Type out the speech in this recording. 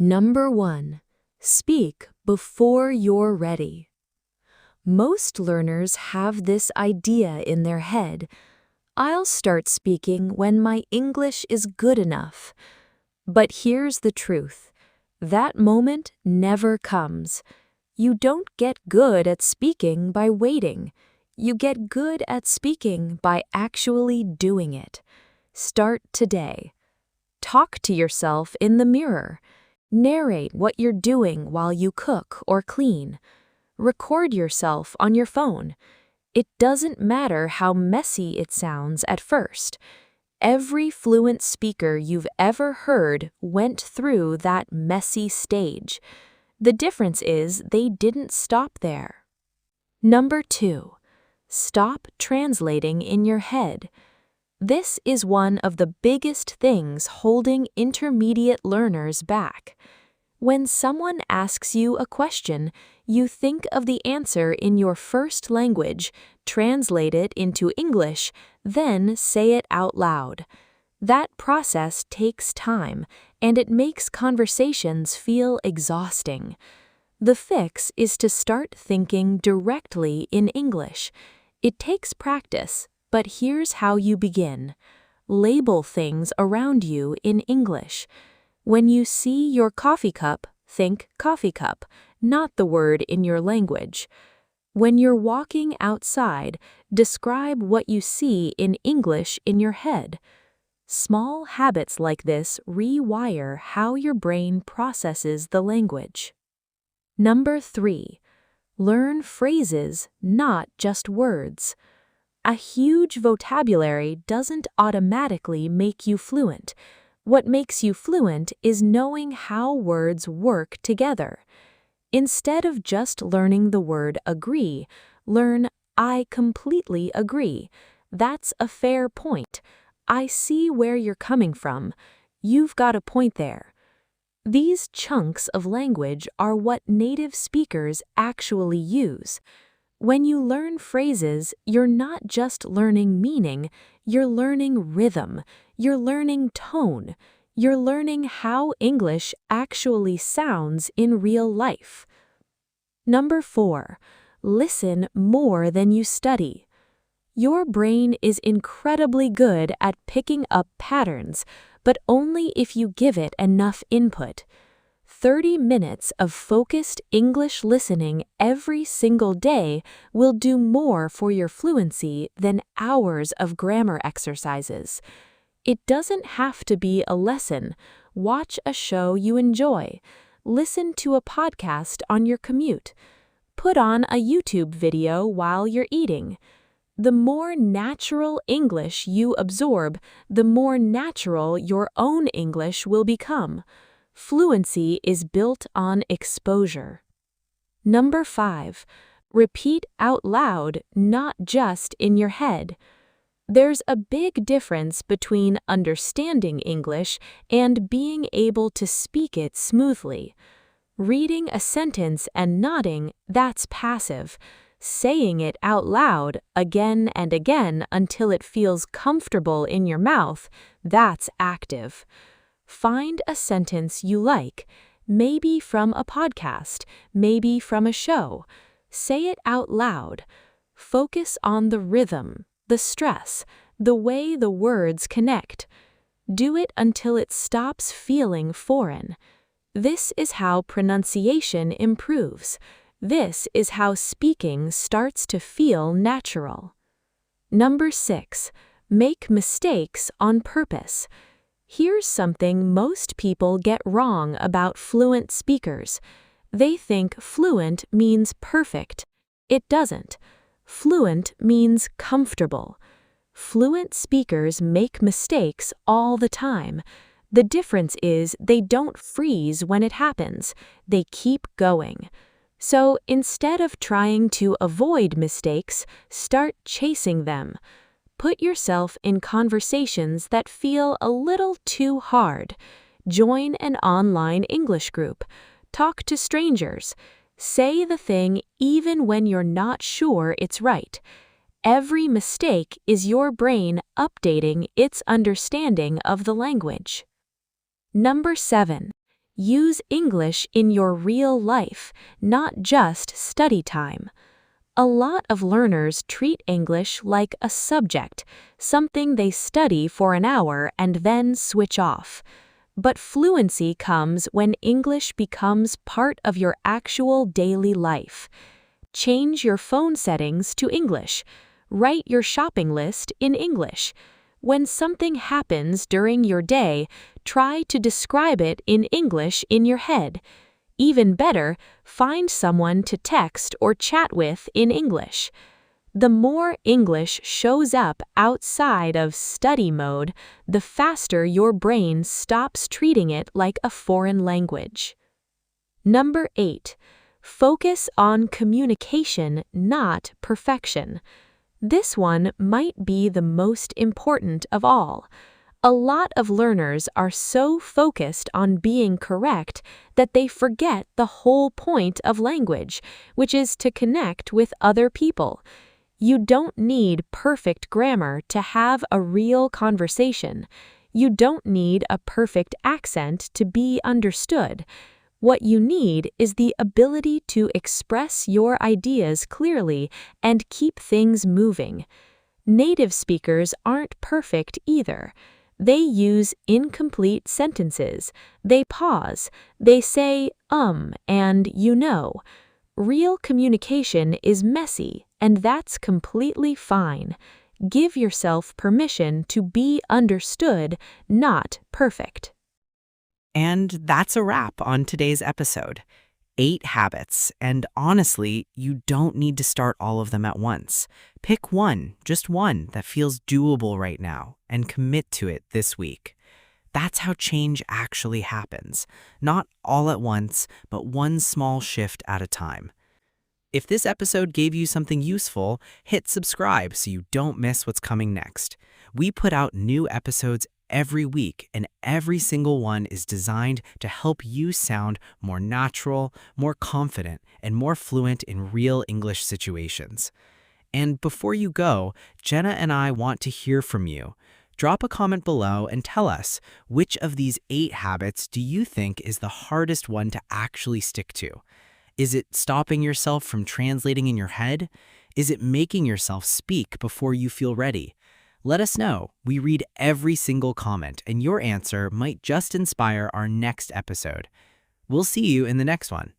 Number 1. Speak before you're ready. Most learners have this idea in their head: I'll start speaking when my English is good enough. But here's the truth. That moment never comes. You don't get good at speaking by waiting. You get good at speaking by actually doing it. Start today. Talk to yourself in the mirror. Narrate what you're doing while you cook or clean. Record yourself on your phone. It doesn't matter how messy it sounds at first. Every fluent speaker you've ever heard went through that messy stage. The difference is they didn't stop there. Number 2. Stop translating in your head. This is one of the biggest things holding intermediate learners back. When someone asks you a question, you think of the answer in your first language, translate it into English, then say it out loud. That process takes time, and it makes conversations feel exhausting. The fix is to start thinking directly in English. It takes practice, but here's how you begin. Label things around you in English. When you see your coffee cup, think coffee cup, not the word in your language. When you're walking outside, describe what you see in English in your head. Small habits like this rewire how your brain processes the language. Number 3. Learn phrases, not just words. A huge vocabulary doesn't automatically make you fluent. What makes you fluent is knowing how words work together. Instead of just learning the word agree, learn I completely agree. That's a fair point. I see where you're coming from. You've got a point there. These chunks of language are what native speakers actually use. When you learn phrases, you're not just learning meaning, you're learning rhythm, you're learning tone, you're learning how English actually sounds in real life. Number 4. Listen more than you study. Your brain is incredibly good at picking up patterns, but only if you give it enough input. 30 minutes of focused English listening every single day will do more for your fluency than hours of grammar exercises. It doesn't have to be a lesson. Watch a show you enjoy. Listen to a podcast on your commute. Put on a YouTube video while you're eating. The more natural English you absorb, the more natural your own English will become. Fluency is built on exposure. Number 5. Repeat out loud, not just in your head. There's a big difference between understanding English and being able to speak it smoothly. Reading a sentence and nodding, that's passive. Saying it out loud again and again until it feels comfortable in your mouth, that's active. Find a sentence you like, maybe from a podcast, maybe from a show. Say it out loud. Focus on the rhythm, the stress, the way the words connect. Do it until it stops feeling foreign. This is how pronunciation improves. This is how speaking starts to feel natural. Number 6. Make mistakes on purpose. Here's something most people get wrong about fluent speakers. They think fluent means perfect. It doesn't. Fluent means comfortable. Fluent speakers make mistakes all the time. The difference is they don't freeze when it happens. They keep going. So instead of trying to avoid mistakes, start chasing them. Put yourself in conversations that feel a little too hard. Join an online English group. Talk to strangers. Say the thing even when you're not sure it's right. Every mistake is your brain updating its understanding of the language. Number 7. Use English in your real life, not just study time. A lot of learners treat English like a subject, something they study for an hour and then switch off. But fluency comes when English becomes part of your actual daily life. Change your phone settings to English. Write your shopping list in English. When something happens during your day, try to describe it in English in your head. Even better, find someone to text or chat with in English. The more English shows up outside of study mode, the faster your brain stops treating it like a foreign language. Number 8. Focus on communication, not perfection. This one might be the most important of all. A lot of learners are so focused on being correct that they forget the whole point of language, which is to connect with other people. You don't need perfect grammar to have a real conversation. You don't need a perfect accent to be understood. What you need is the ability to express your ideas clearly and keep things moving. Native speakers aren't perfect either. They use incomplete sentences. They pause. They say, and you know. Real communication is messy, and that's completely fine. Give yourself permission to be understood, not perfect. And that's a wrap on today's episode. 8 habits, and honestly, you don't need to start all of them at once. Pick one, just one, that feels doable right now, and commit to it this week. That's how change actually happens. Not all at once, but one small shift at a time. If this episode gave you something useful, hit subscribe so you don't miss what's coming next. We put out new episodes every week, and every single one is designed to help you sound more natural, more confident, and more fluent in real English situations. And before you go, Jenna and I want to hear from you. Drop a comment below and tell us, which of these 8 habits do you think is the hardest one to actually stick to? Is it stopping yourself from translating in your head? Is it making yourself speak before you feel ready? Let us know. We read every single comment, and your answer might just inspire our next episode. We'll see you in the next one.